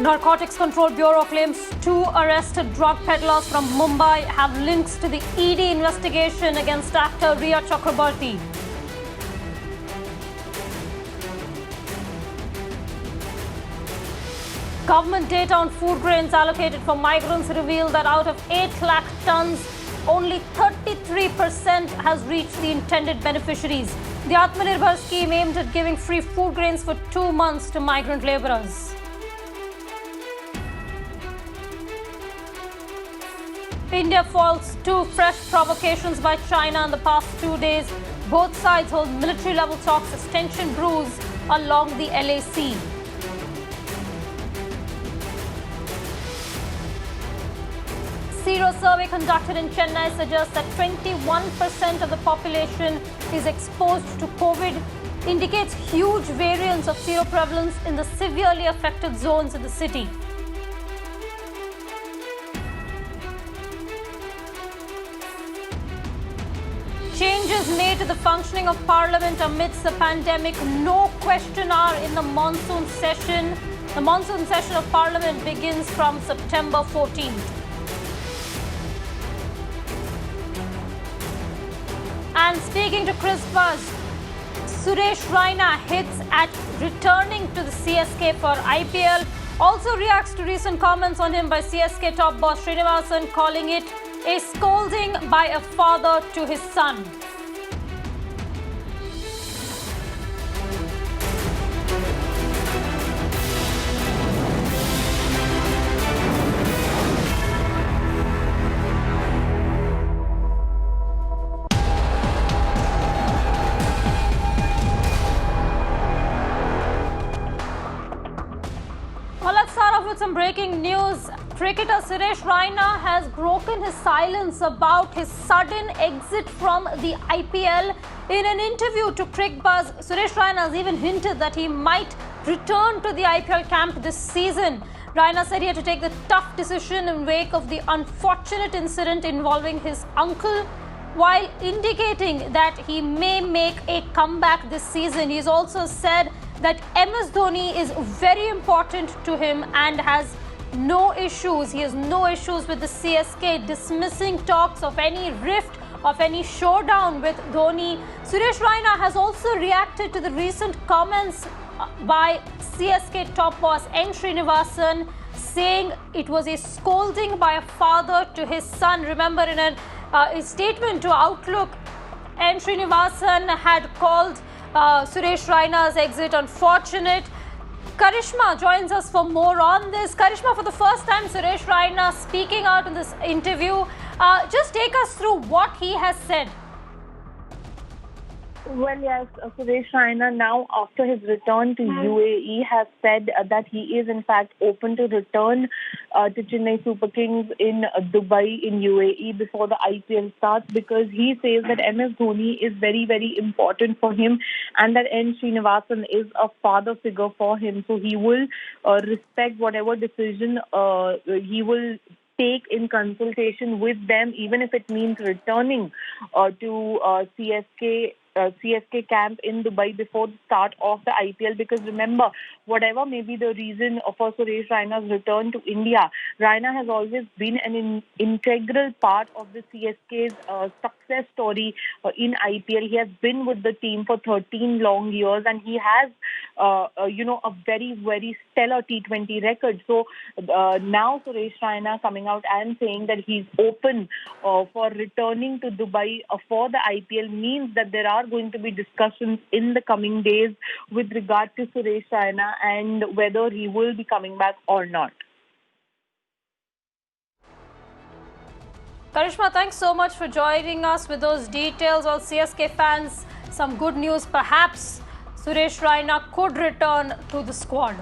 Narcotics Control Bureau claims 2 arrested drug peddlers from Mumbai have links to the ED investigation against actor Rhea Chakrabarti. Government data on food grains allocated for migrants reveal that out of 8 lakh tons, only 33% has reached the intended beneficiaries. The Atmanirbhar scheme aimed at giving free food grains for 2 months to migrant labourers. India falls 2 fresh provocations by China in the past 2 days. Both sides hold military-level talks as tension brews along the LAC. Sero survey conducted in Chennai suggests that 21% of the population is exposed to COVID, indicates huge variance of seroprevalence in the severely affected zones in the city. Changes made to the functioning of Parliament amidst the pandemic. No question are in the monsoon session. The monsoon session of Parliament begins from September 14th. And speaking to Chris Buzz, Suresh Raina hits at returning to the CSK for IPL. Also reacts to recent comments on him by CSK top boss Srinivasan, calling it a scolding by a father to his son. Well, let's start off with some breaking news. Cricketer Suresh Raina has broken his silence about his sudden exit from the IPL. In an interview to CricBuzz, Suresh Raina has even hinted that he might return to the IPL camp this season. Raina said he had to take the tough decision in wake of the unfortunate incident involving his uncle, while indicating that he may make a comeback this season. He's also said that MS Dhoni is very important to him and has no issues. He has no issues with the CSK dismissing talks of any rift, of any showdown with Dhoni. Suresh Raina has also reacted to the recent comments by CSK top boss N. Srinivasan, saying it was a scolding by a father to his son. Remember, in a statement to Outlook, N. Srinivasan had called Suresh Raina's exit unfortunate. Karishma joins us for more on this. Karishma, for the first time, Suresh Raina speaking out in this interview. Just take us through what he has said. Well, yes, Suresh Raina now, after his return to UAE, has said that he is in fact open to return to Chennai Super Kings in Dubai in UAE before the IPL starts, because he says that MS Dhoni is very, very important for him and that N. Srinivasan is a father figure for him. So he will respect whatever decision he will take in consultation with them, even if it means returning to CSK camp in Dubai before the start of the IPL. Because remember, whatever may be the reason for Suresh Raina's return to India, Raina has always been an integral part of the CSK's success story in IPL. He has been with the team for 13 long years and he has, a very, very stellar T20 record. So now Suresh Raina coming out and saying that he's open for returning to Dubai for the IPL means that there are going to be discussions in the coming days with regard to Suresh Raina and whether he will be coming back or not. Karishma, thanks so much for joining us with those details. All CSK fans, some good news. Perhaps Suresh Raina could return to the squad.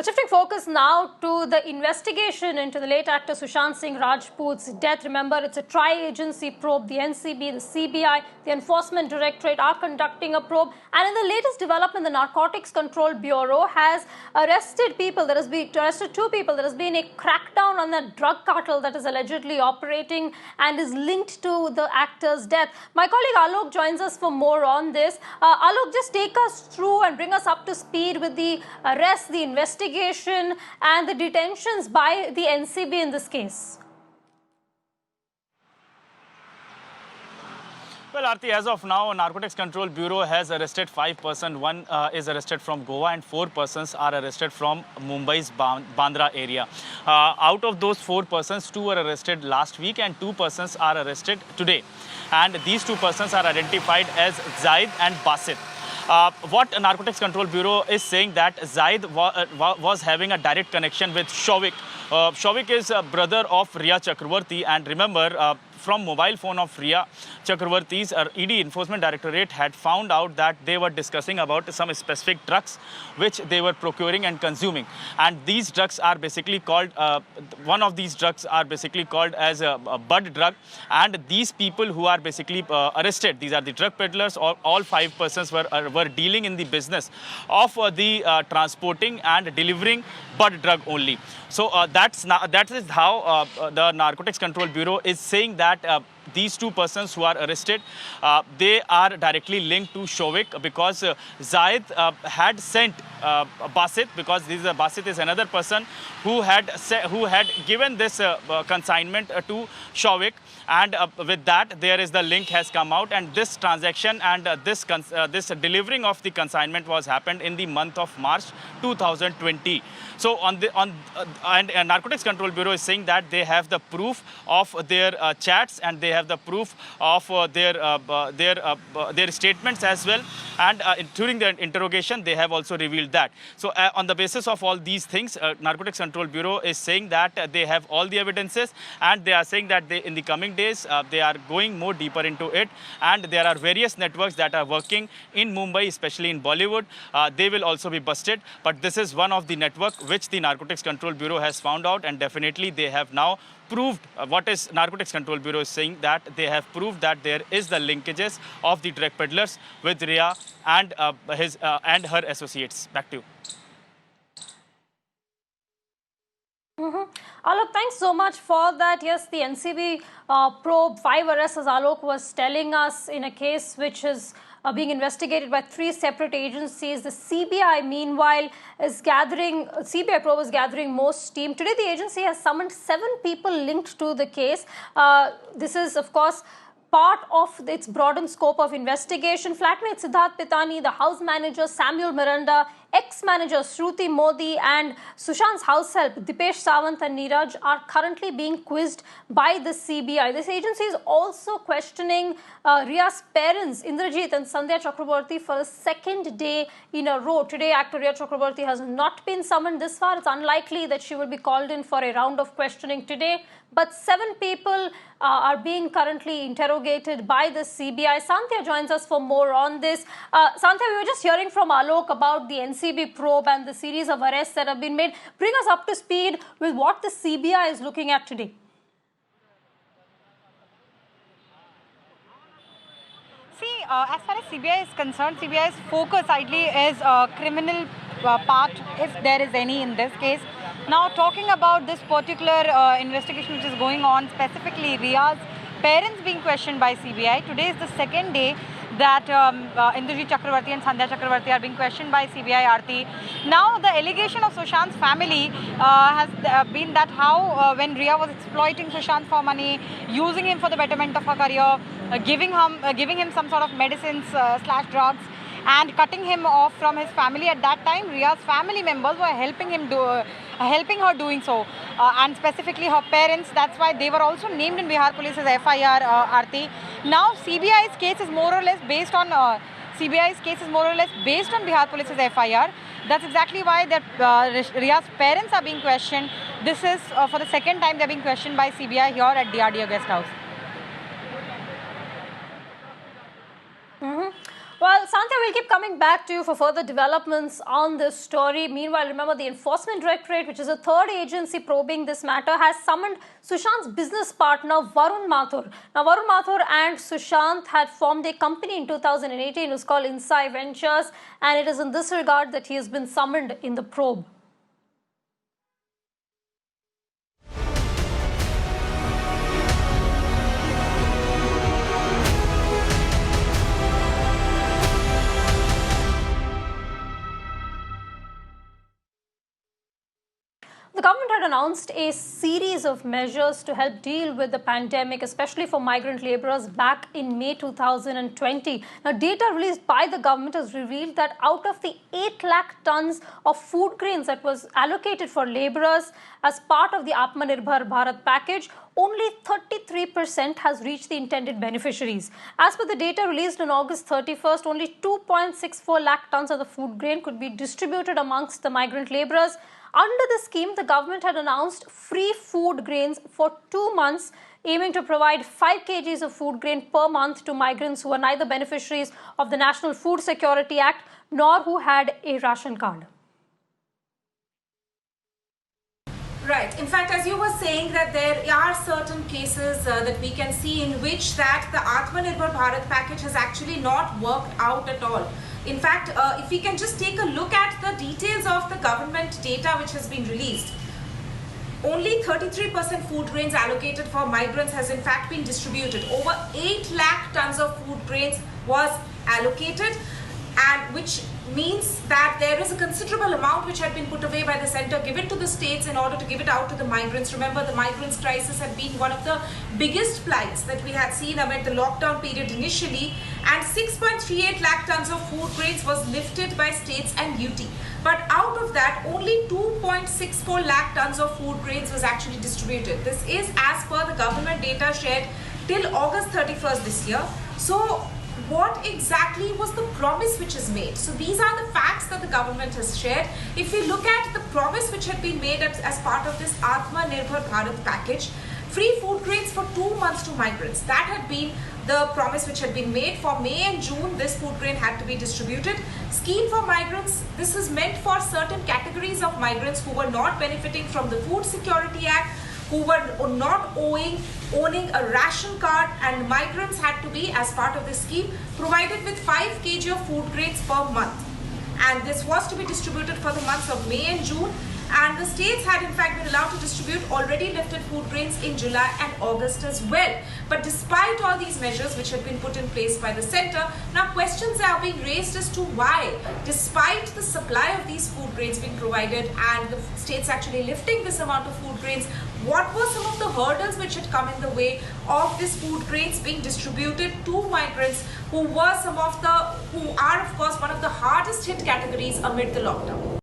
Shifting focus now to the investigation into the late actor Sushant Singh Rajput's death. Remember, it's a tri-agency probe. The NCB, the CBI, the Enforcement Directorate are conducting a probe. And in the latest development, the Narcotics Control Bureau has arrested people. There has been arrested 2 people. There has been a crackdown on the drug cartel that is allegedly operating and is linked to the actor's death. My colleague Alok joins us for more on this. Alok, just take us through and bring us up to speed with the arrest, the investigation, and the detentions by the NCB in this case. Well, Aarti, as of now, Narcotics Control Bureau has arrested 5 persons. One is arrested from Goa and 4 persons are arrested from Mumbai's Bandra area. Out of those 4 persons, 2 were arrested last week and 2 persons are arrested today. And these 2 persons are identified as Zaid and Basit. What Narcotics Control Bureau is saying that Zaid was having a direct connection with Shovik. Shovik is a brother of Riya Chakravarti, and remember, from mobile phone of Riya Chakravarti's ED Enforcement Directorate had found out that they were discussing about some specific drugs which they were procuring and consuming. And these drugs are basically called, one of these drugs are basically called as a bud drug. And these people who are basically arrested, these are the drug peddlers, all 5 persons were dealing in the business of the transporting and delivering bud drug only. So that is how the Narcotics Control Bureau is saying that these 2 persons who are arrested, they are directly linked to Shovik, because Zaid had sent Basit, because Basit is another person who had given this consignment to Shovik. And with that, there is the link has come out, and this transaction and this delivering of the consignment was happened in the month of March 2020. So and Narcotics Control Bureau is saying that they have the proof of their chats, and they have the proof of their statements as well. And during the interrogation, they have also revealed that. So on the basis of all these things, Narcotics Control Bureau is saying that they have all the evidences, and they are saying that in the coming days, they are going more deeper into it. And there are various networks that are working in Mumbai, especially in Bollywood. They will also be busted. But this is one of the network which the Narcotics Control Bureau has found out, and definitely they have now proved what is Narcotics Control Bureau is saying, that they have proved that there is the linkages of the drug peddlers with Riya and her associates. Back to you. Alok, thanks so much for that. Yes, the NCB probe, 5 arrests, as Alok was telling us, in a case which is being investigated by 3 separate agencies. The CBI, meanwhile, CBI probe is gathering more steam. Today, the agency has summoned 7 people linked to the case. This is, of course, part of its broadened scope of investigation. Flatmate Siddharth Pitani, the house manager Samuel Miranda, ex-manager Shruti Modi, and Sushant's house help Dipesh Sawant and Neeraj are currently being quizzed by the CBI. This agency is also questioning Riya's parents, Indrajit and Sandhya Chakraborty, for a 2nd day in a row. Today, actor Riya Chakraborty has not been summoned this far. It's unlikely that she will be called in for a round of questioning today. But 7 people are being currently interrogated by the CBI. Sandhya joins us for more on this. Sandhya, we were just hearing from Alok about the NCB probe and the series of arrests that have been made. Bring us up to speed with what the CBI is looking at today. See, as far as CBI is concerned, CBI's focus ideally is criminal part, if there is any in this case. Now, talking about this particular investigation which is going on, specifically Riya's parents being questioned by CBI, today is the 2nd day that Indrajit Chakravarti and Sandhya Chakravarti are being questioned by CBI, Aarti. Now, the allegation of Sushant's family has been that how when Riya was exploiting Sushant for money, using him for the betterment of her career, giving him some sort of medicines / drugs, and cutting him off from his family. At that time, Riya's family members were helping her doing so, and specifically her parents. That's why they were also named in Bihar Police's FIR, Aarti. Now, CBI's case is more or less based on Bihar Police's FIR. That's exactly why Riya's parents are being questioned. This is for the 2nd time they're being questioned by CBI here at DRDO Guest House. Well, Sandhya, Shantia, we'll keep coming back to you for further developments on this story. Meanwhile, remember the Enforcement Directorate, which is a third agency probing this matter, has summoned Sushant's business partner, Varun Mathur. Now, Varun Mathur and Sushant had formed a company in 2018. It was called Inside Ventures, and it is in this regard that he has been summoned in the probe. The government had announced a series of measures to help deal with the pandemic, especially for migrant laborers, back in May 2020. Now, data released by the government has revealed that out of the 8 lakh tons of food grains that was allocated for laborers as part of the Atmanirbhar Bharat package, only 33% has reached the intended beneficiaries. As per the data released on August 31st, only 2.64 lakh tons of the food grain could be distributed amongst the migrant laborers. Under the scheme, the government had announced free food grains for 2 months, aiming to provide 5 kgs of food grain per month to migrants who are neither beneficiaries of the National Food Security Act nor who had a ration card. Right. In fact, as you were saying, that there are certain cases that we can see in which that the Atmanirbhar Bharat package has actually not worked out at all. In fact, if we can just take a look at the details of the government data which has been released, only 33% food grains allocated for migrants has in fact been distributed. Over 8 lakh tons of food grains was allocated, and which means that there is a considerable amount which had been put away by the centre, given to the states in order to give it out to the migrants. Remember, the migrants crisis had been one of the biggest plights that we had seen amid the lockdown period initially, and 6.38 lakh tons of food grains was lifted by states and UT. But out of that, only 2.64 lakh tons of food grains was actually distributed. This is as per the government data shared till August 31st this year. So what exactly was the promise which is made? So these are the facts that the government has shared. If we look at the promise which had been made as part of this Atmanirbhar Bharat package, free food grains for 2 months to migrants. That had been the promise which had been made. For May and June, this food grain had to be distributed. Scheme for migrants, this is meant for certain categories of migrants who were not benefiting from the Food Security Act, who were not owning a ration card, and migrants had to be, as part of this scheme, provided with 5 kg of food grains per month. And this was to be distributed for the months of May and June. And the states had in fact been allowed to distribute already lifted food grains in July and August as well. But despite all these measures which had been put in place by the centre, now questions are being raised as to why, despite the supply of these food grains being provided and the states actually lifting this amount of food grains, what were some of the hurdles which had come in the way of this food grains being distributed to migrants who are of course one of the hardest hit categories amid the lockdown.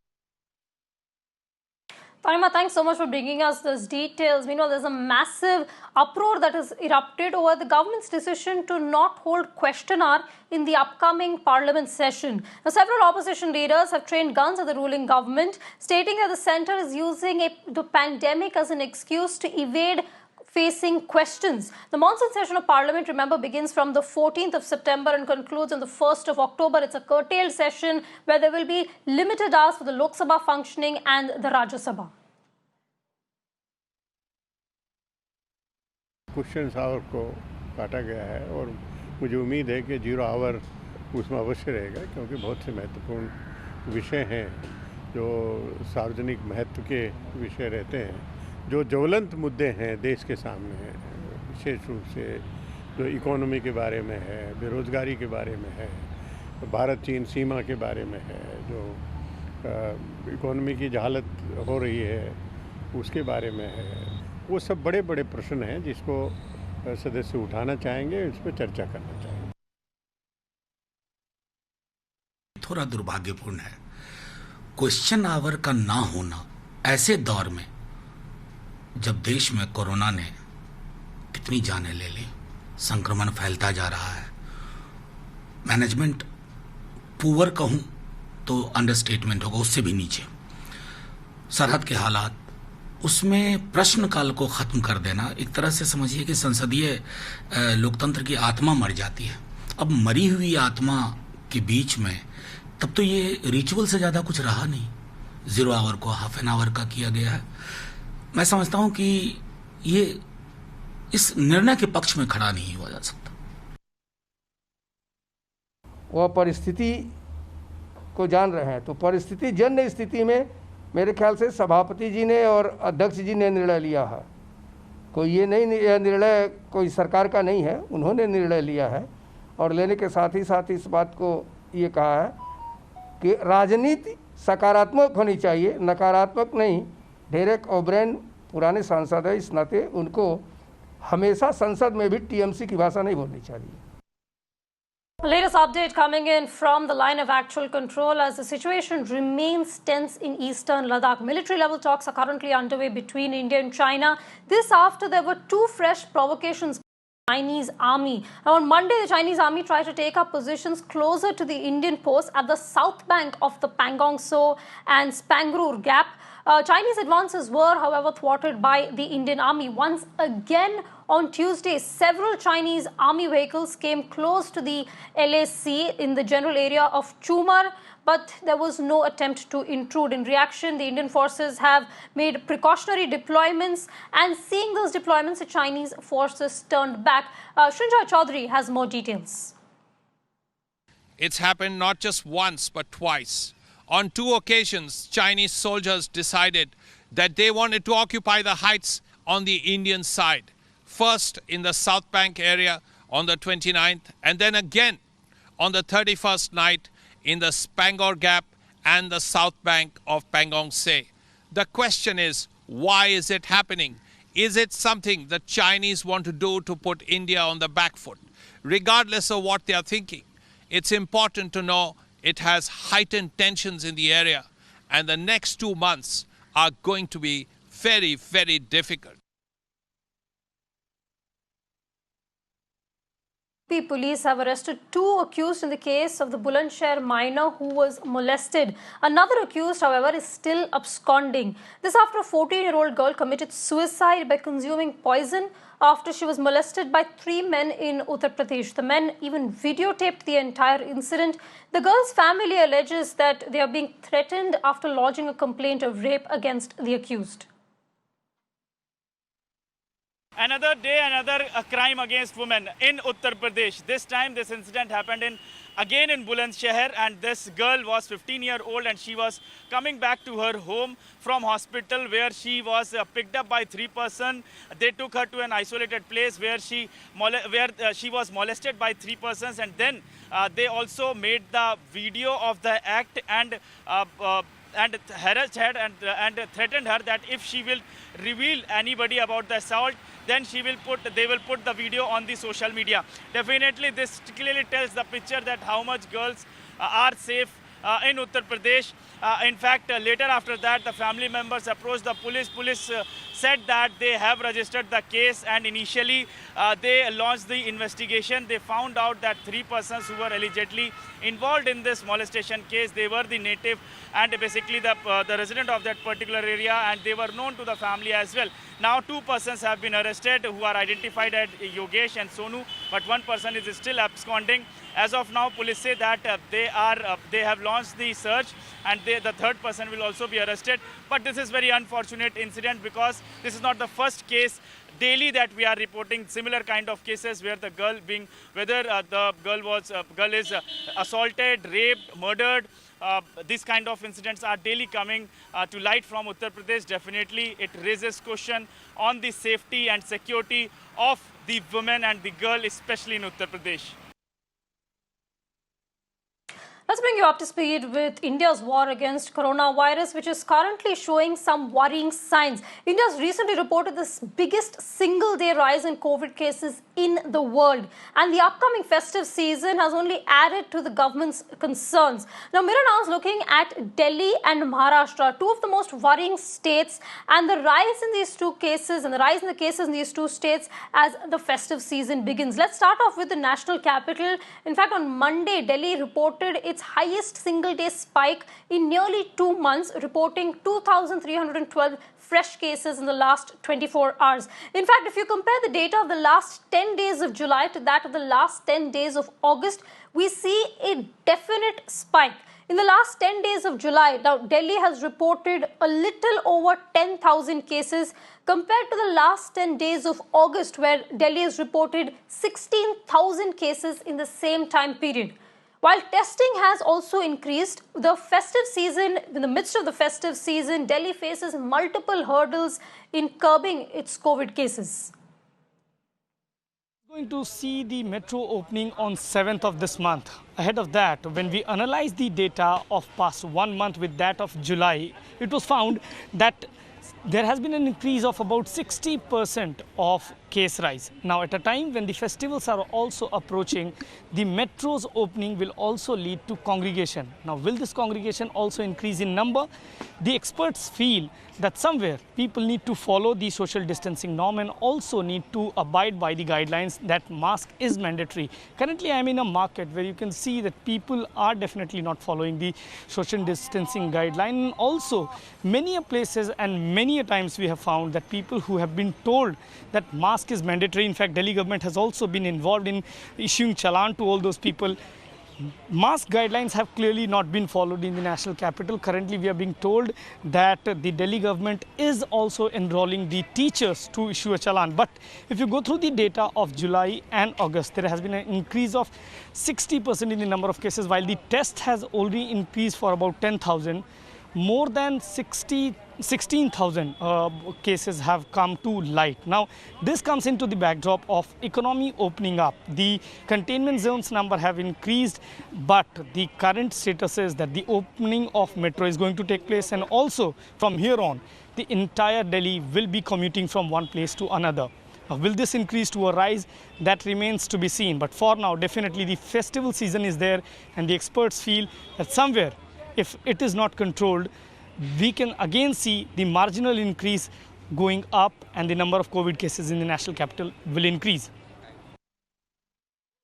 Tanima, thanks so much for bringing us those details. Meanwhile, there's a massive uproar that has erupted over the government's decision to not hold question hour in the upcoming parliament session. Now, several opposition leaders have trained guns at the ruling government, stating that the centre is using the pandemic as an excuse to evade facing questions. The monsoon session of Parliament, remember, begins from the 14th of September and concludes on the 1st of October. It's a curtailed session where there will be limited hours for the Lok Sabha functioning and the Rajya Sabha. Question hour को काटा गया है और मुझे उम्मीद है कि 0 our उसमें अवश्य रहेगा, क्योंकि बहुत से महत्वपूर्ण विषय हैं जो सार्वजनिक महत्व के विषय रहते हैं, जो ज्वलंत मुद्दे हैं देश के सामने हैं, विशेष रूप से जो इकोनॉमी के बारे में है, बेरोज़गारी के बारे में है, भारत चीन सीमा के बारे में है, जो इकोनॉमी की हालत हो रही है उसके बारे में है। वो सब बड़े बड़े प्रश्न हैं जिसको सदस्य उठाना चाहेंगे, इस पर चर्चा करना चाहेंगे। थोड़ा दुर्भाग्यपूर्ण है क्वेश्चन आवर का ना होना ऐसे दौर में जब देश में कोरोना ने कितनी जानें ले ली, संक्रमण फैलता जा रहा है। मैनेजमेंट पुअर कहूं तो अंडरस्टेटमेंट होगा, उससे भी नीचे सरहद के हालात, उसमें प्रश्नकाल को खत्म कर देना एक तरह से समझिए कि संसदीय लोकतंत्र की आत्मा मर जाती है। अब मरी हुई आत्मा के बीच में, तब तो ये रिचुअल से ज़्यादा कुछ रहा नहीं। 0 आवर को हाफ एन आवर का किया गया है। मैं समझता हूं कि ये इस निर्णय के पक्ष में खड़ा नहीं हुआ जा सकता। वह परिस्थिति को जान रहे हैं, तो परिस्थिति जन्य स्थिति में मेरे ख्याल से सभापति जी ने और अध्यक्ष जी ने निर्णय लिया है। कोई ये नहीं, यह निर्णय कोई सरकार का नहीं है, उन्होंने निर्णय लिया है। और लेने के साथ ही इस बात को ये कहा है कि राजनीति सकारात्मक होनी चाहिए, नकारात्मक नहीं। डेरेक ओब्रेन पुराने सांसद है, इस नाते उनको हमेशा संसद में भी टीएमसी की भाषा नहीं बोलनी चाहिए। Latest update coming in from the line of actual control as the situation remains tense in eastern Ladakh. Military level talks are currently underway between India and China. This after there were 2 fresh provocations by the Chinese army. Now, on Monday, the Chinese army tried to take up positions closer to the Indian post at the south bank of the Pangong Tso and Spangrur Gap. Chinese advances were, however, thwarted by the Indian army. Once again, on Tuesday, several Chinese army vehicles came close to the LAC in the general area of Chumar, but there was no attempt to intrude. In reaction, the Indian forces have made precautionary deployments, and seeing those deployments, the Chinese forces turned back. Srinjoy Chaudhary has more details. It's happened not just once, but twice. On 2 occasions, Chinese soldiers decided that they wanted to occupy the heights on the Indian side. First in the South Bank area on the 29th, and then again on the 31st night in the Spangor Gap and the South Bank of Pangong Tse. The question is, why is it happening? Is it something the Chinese want to do to put India on the back foot? Regardless of what they are thinking, it's important to know it has heightened tensions in the area, and the next 2 months are going to be very, very difficult. Police have arrested 2 accused in the case of the Bulandshahr minor who was molested. Another accused, however, is still absconding. This after a 14-year-old girl committed suicide by consuming poison after she was molested by 3 men in Uttar Pradesh. The men even videotaped the entire incident. The girl's family alleges that they are being threatened after lodging a complaint of rape against the accused. Another day, another crime against women in Uttar Pradesh. This time, this incident happened again in Bulandshahr, and this girl was 15-year-old, and she was coming back to her home from hospital where she was picked up by 3 persons. They took her to an isolated place where she was molested by 3 persons, and then they also made the video of the act and harassed her and threatened her that if she will reveal anybody about the assault, then they will put the video on the social media. Definitely, this clearly tells the picture that how much girls are safe in Uttar Pradesh. In fact, later after that, the family members approached the police. Police said that they have registered the case, and initially they launched the investigation. They found out that 3 persons who were allegedly involved in this molestation case, they were the native and basically the resident of that particular area, and they were known to the family as well. Now 2 persons have been arrested who are identified as Yogesh and Sonu, but 1 person is still absconding. As of now, police say that they have launched the search, and the 3rd person will also be arrested. But this is very unfortunate incident because this is not the first case daily that we are reporting similar kind of cases where the girl girl is assaulted, raped, murdered. These kind of incidents are daily coming to light from Uttar Pradesh. Definitely, it raises question on the safety and security of the women and the girl, especially in Uttar Pradesh. Let's bring you up to speed with India's war against coronavirus, which is currently showing some worrying signs. India's recently reported this biggest single-day rise in COVID cases in the world, and the upcoming festive season has only added to the government's concerns. Now, Mirror now is looking at Delhi and Maharashtra, 2 of the most worrying states, and the rise in these 2 cases and the rise in the cases in these 2 states as the festive season begins. Let's start off with the national capital. In fact, on Monday, Delhi reported its its highest single-day spike in nearly 2 months, reporting 2,312 fresh cases in the last 24 hours. In fact, if you compare the data of the last 10 days of July to that of the last 10 days of August, we see a definite spike. In the last 10 days of July, now Delhi has reported a little over 10,000 cases compared to the last 10 days of August, where Delhi has reported 16,000 cases in the same time period. While testing has also increased, in the midst of the festive season, Delhi faces multiple hurdles in curbing its COVID cases. Going to see the metro opening on 7th of this month. Ahead of that, when we analyze the data of past 1 month with that of July, it was found that there has been an increase of about 60% of case rise. Now, at a time when the festivals are also approaching, the metro's opening will also lead to congregation. Now, will this congregation also increase in number? The experts feel that somewhere people need to follow the social distancing norm and also need to abide by the guidelines that mask is mandatory. Currently, I am in a market where you can see that people are definitely not following the social distancing guideline. Also, many places and many times we have found that people who have been told that mask is mandatory. In fact, Delhi government has also been involved in issuing challan to all those people. Mask guidelines have clearly not been followed in the national capital. Currently, we are being told that the Delhi government is also enrolling the teachers to issue a challan. But if you go through the data of July and August, there has been an increase of 60% in the number of cases, while the test has already increased for about 10,000. More than 16,000 cases have come to light. Now, this comes into the backdrop of economy opening up. The containment zones number have increased, but the current status is that the opening of metro is going to take place, and also from here on, the entire Delhi will be commuting from one place to another. Will this increase to a rise? That remains to be seen. But for now, definitely the festival season is there, and the experts feel that somewhere, if it is not controlled, we can again see the marginal increase going up and the number of COVID cases in the national capital will increase.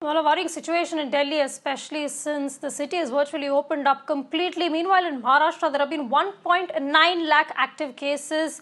Well, a worrying situation in Delhi, especially since the city has virtually opened up completely. Meanwhile, in Maharashtra, there have been 1.9 lakh active cases,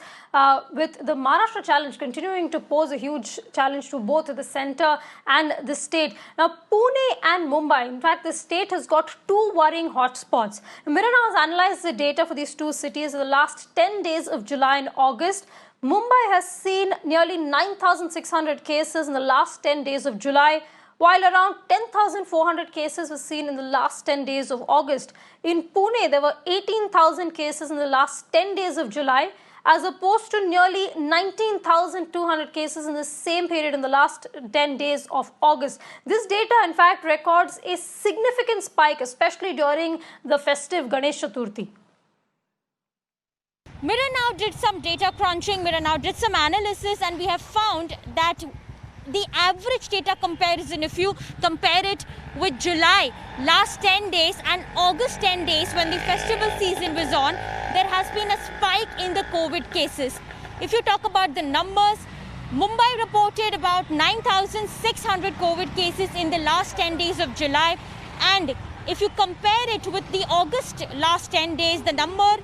with the Maharashtra challenge continuing to pose a huge challenge to both the centre and the state. Now, Pune and Mumbai, in fact, the state has got two worrying hotspots. Mirana has analysed the data for these two cities in the last 10 days of July and August. Mumbai has seen nearly 9,600 cases in the last 10 days of July, while around 10,400 cases were seen in the last 10 days of August. In Pune, there were 18,000 cases in the last 10 days of July, as opposed to nearly 19,200 cases in the same period in the last 10 days of August. This data, in fact, records a significant spike, especially during the festive Ganesh Chaturthi. Mirror Now did some data crunching, Mirror Now did some analysis, and we have found that the average data comparison, if you compare it with July, last 10 days, and August 10 days when the festival season was on, there has been a spike in the COVID cases. If you talk about the numbers, Mumbai reported about 9,600 COVID cases in the last 10 days of July. And if you compare it with the August last 10 days, the number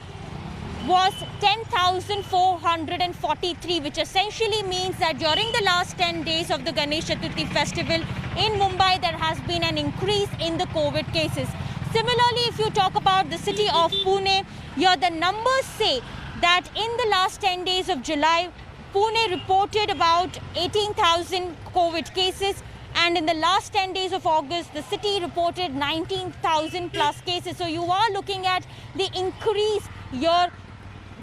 was 10,443, which essentially means that during the last 10 days of the Ganesh Chaturthi festival in Mumbai, there has been an increase in the COVID cases. Similarly, if you talk about the city of Pune, here the numbers say that in the last 10 days of July, Pune reported about 18,000 COVID cases. And in the last 10 days of August, the city reported 19,000 plus cases. So you are looking at the increase here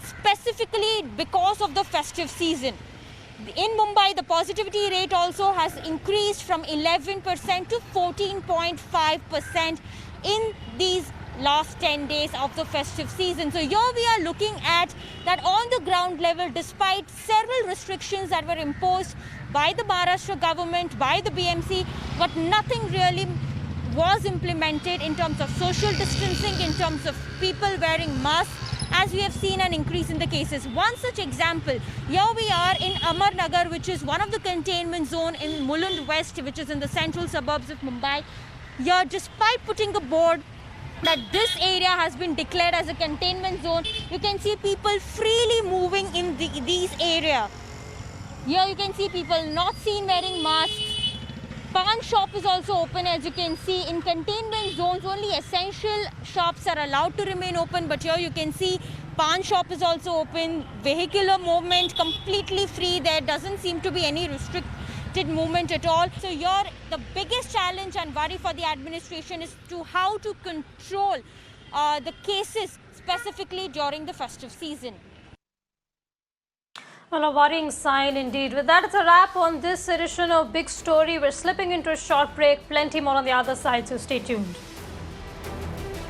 specifically because of the festive season. In Mumbai, the positivity rate also has increased from 11% to 14.5% in these last 10 days of the festive season. So here we are looking at that on the ground level, despite several restrictions that were imposed by the Maharashtra government, by the BMC, but nothing really was implemented in terms of social distancing, in terms of people wearing masks, as we have seen an increase in the cases. One such example, here we are in Amarnagar, which is one of the containment zone in Mulund West, which is in the central suburbs of Mumbai. Here, despite putting a board that this area has been declared as a containment zone. You can see people freely moving in these area. Here you can see people not seen wearing masks. Pawn shop is also open, as you can see. In containment zones, only essential shops are allowed to remain open, but here you can see pawn shop is also open. Vehicular movement completely free. There doesn't seem to be any restricted movement at all. So here the biggest challenge and worry for the administration is to how to control the cases specifically during the festive season. Well, a worrying sign indeed. With that, it's a wrap on this edition of Big Story. We're slipping into a short break. Plenty more on the other side, so stay tuned.